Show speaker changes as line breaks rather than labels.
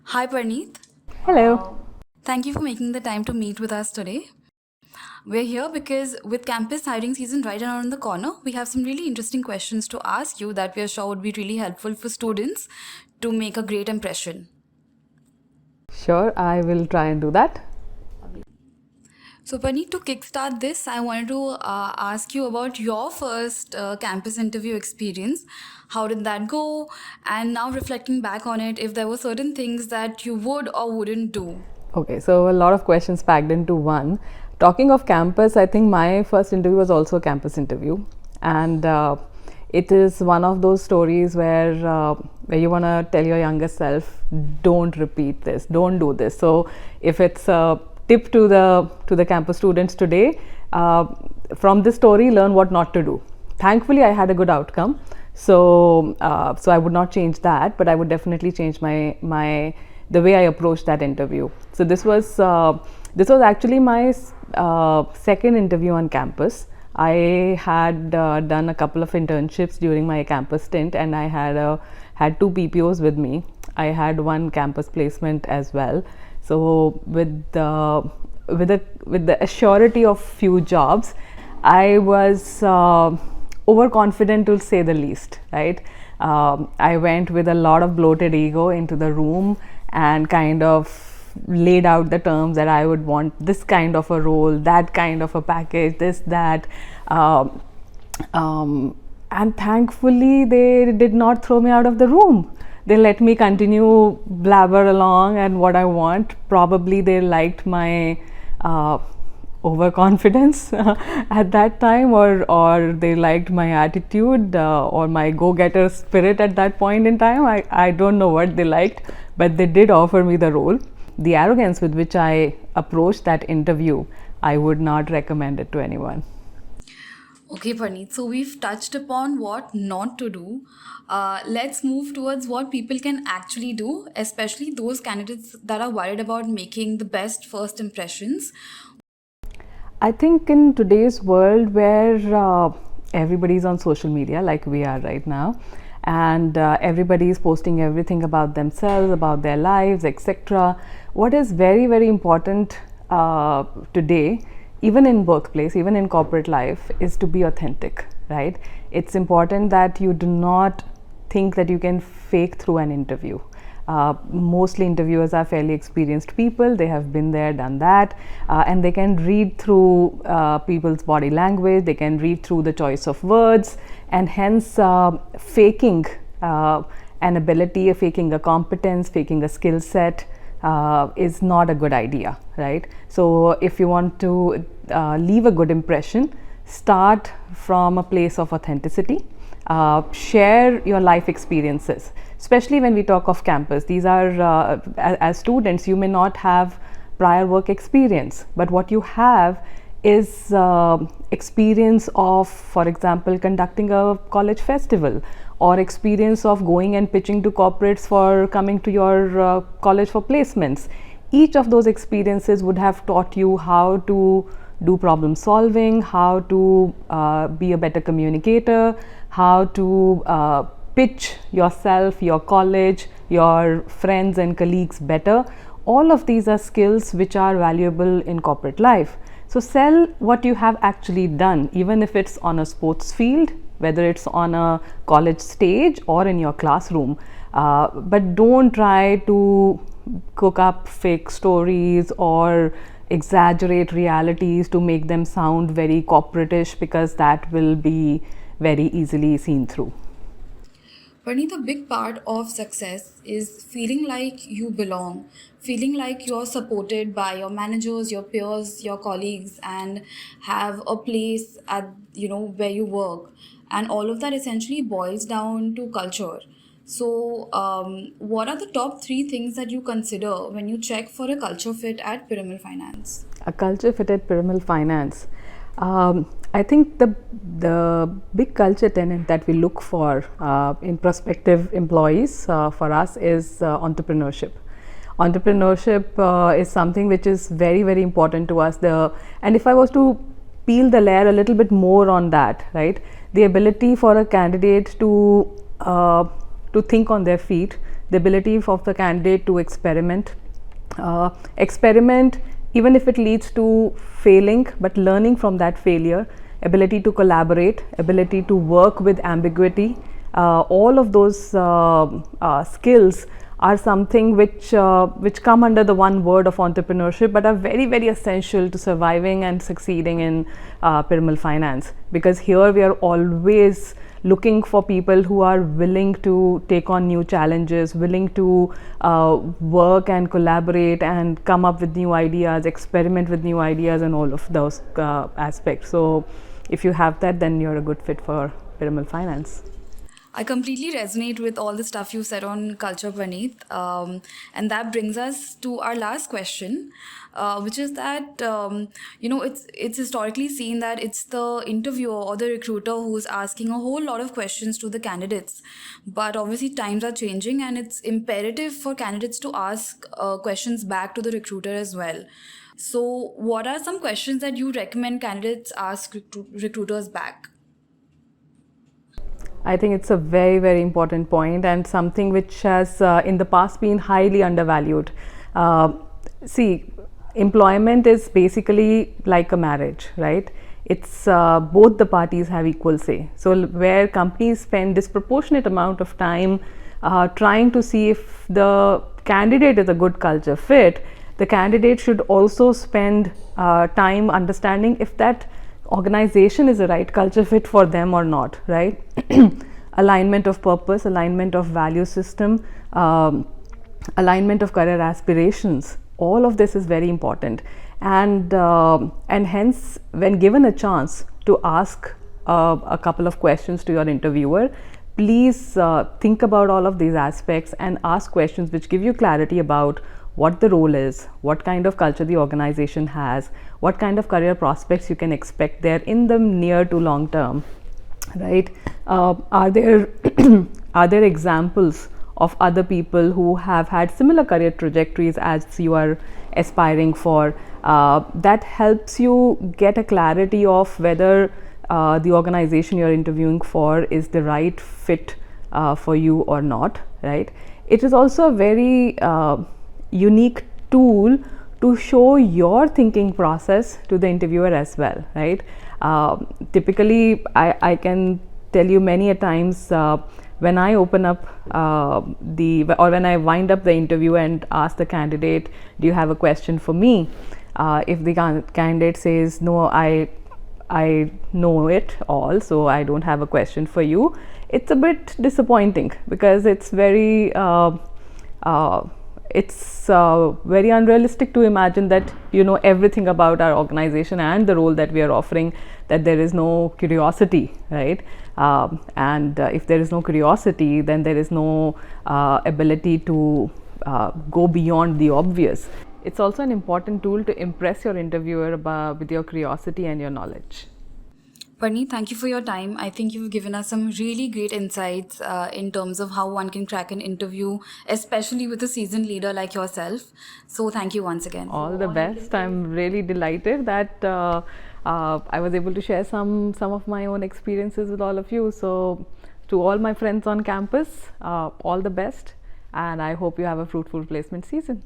Hi, Parneet.
Hello.
Thank you for making the time to meet with us today. We're here because with campus hiring season right around the corner, we have some really interesting questions to ask you that we are sure would be really helpful for students to make a great impression.
Sure, I will try and do that.
So, Parneet, to kickstart this, I wanted to ask you about your first campus interview experience. How did that go? And now reflecting back on it, if there were certain things that you would or wouldn't do.
Okay, so a lot of questions packed into one. Talking of campus, I think my first interview was also a campus interview, and it is one of those stories where you want to tell your younger self, don't repeat this, don't do this. So if it's a tip to the campus students today, from this story, learn what not to do. Thankfully, I had a good outcome, so I would not change that, but I would definitely change my the way I approached that interview. So this was actually my second interview on campus. I had done a couple of internships during my campus stint, and I had two PPOs with me. I had one campus placement as well. So with the assurity of few jobs, I was overconfident to say the least, right? I went with a lot of bloated ego into the room and kind of laid out the terms that I would want this kind of a role, that kind of a package, this, that. And thankfully, they did not throw me out of the room. They let me continue blabber along and what I want. Probably they liked my overconfidence at that time, or they liked my attitude or my go-getter spirit at that point in time. I don't know what they liked, but they did offer me the role. The arrogance with which I approached that interview, I would not recommend it to anyone.
Okay, Parneet. So we've touched upon what not to do. Let's move towards what people can actually do, especially those candidates that are worried about making the best first impressions.
I think in today's world where everybody's on social media, like we are right now, and everybody is posting everything about themselves, about their lives, etc., what is very, very important today, even in workplace, even in corporate life, is to be authentic, right? It's important that you do not think that you can fake through an interview. Mostly interviewers are fairly experienced people. They have been there, done that, and they can read through people's body language. They can read through the choice of words, and hence faking an ability, faking a competence, faking a skill set is not a good idea, right? So if you want to leave a good impression, start from a place of authenticity. Share your life experiences, especially when we talk of campus. These are, as students, you may not have prior work experience, but what you have is experience of, for example, conducting a college festival, or experience of going and pitching to corporates for coming to your college for placements. Each of those experiences would have taught you how to do problem solving, how to be a better communicator, how to pitch yourself, your college, your friends and colleagues better. All of these are skills which are valuable in corporate life. So sell what you have actually done, even if it's on a sports field, whether it's on a college stage or in your classroom. But don't try to cook up fake stories or exaggerate realities to make them sound very corporatish, because that will be very easily seen through.
Parneet, a big part of success is feeling like you belong, feeling like you're supported by your managers, your peers, your colleagues, and have a place at where you work, and all of that essentially boils down to culture. So, what are the top three things that you consider when you check for a culture fit at Piramal Finance?
A culture fit at Piramal Finance. I think the big culture tenet that we look for in prospective employees for us is entrepreneurship. Entrepreneurship is something which is very, very important to us. And if I was to peel the layer a little bit more on that, right, the ability for a candidate to think on their feet, the ability of the candidate to experiment even if it leads to failing, but learning from that failure, ability to collaborate, ability to work with ambiguity. All of those skills are something which come under the one word of entrepreneurship, but are very, very essential to surviving and succeeding in Piramal Finance, because here we are always looking for people who are willing to take on new challenges, willing to work and collaborate and come up with new ideas, experiment with new ideas, and all of those aspects. So if you have that, then you're a good fit for Piramal Finance.
I completely resonate with all the stuff you said on culture, Parneet. And that brings us to our last question, which is that, it's historically seen that it's the interviewer or the recruiter who's asking a whole lot of questions to the candidates. But obviously, times are changing, and it's imperative for candidates to ask questions back to the recruiter as well. So, what are some questions that you recommend candidates ask recruiters back?
I think it's a very, very important point, and something which has in the past been highly undervalued. See, employment is basically like a marriage, right? It's both the parties have equal say. So where companies spend disproportionate amount of time trying to see if the candidate is a good culture fit, the candidate should also spend time understanding if that organization is a right culture fit for them or not, right? Alignment of purpose, alignment of value system, alignment of career aspirations, all of this is very important. And hence, when given a chance to ask a couple of questions to your interviewer, please think about all of these aspects and ask questions which give you clarity about what the role is, what kind of culture the organization has, what kind of career prospects you can expect there in the near to long term, right? Are there are there examples of other people who have had similar career trajectories as you are aspiring for? That helps you get a clarity of whether the organization you're interviewing for is the right fit for you or not, right? It is also a very unique tool to show your thinking process to the interviewer as well, right? Typically, I can tell you many a times when I open up when I wind up the interview and ask the candidate, do you have a question for me? If the candidate says, no, I know it all, so I don't have a question for you, it's a bit disappointing, because it's very very unrealistic to imagine that you know everything about our organization and the role that we are offering, that there is no curiosity, right? And if there is no curiosity, then there is no ability to go beyond the obvious. It's also an important tool to impress your interviewer with your curiosity and your knowledge.
Parneet, thank you for your time. I think you've given us some really great insights in terms of how one can crack an interview, especially with a seasoned leader like yourself. So thank you once again.
All the best. I'm really delighted that I was able to share some of my own experiences with all of you. So to all my friends on campus, all the best, and I hope you have a fruitful placement season.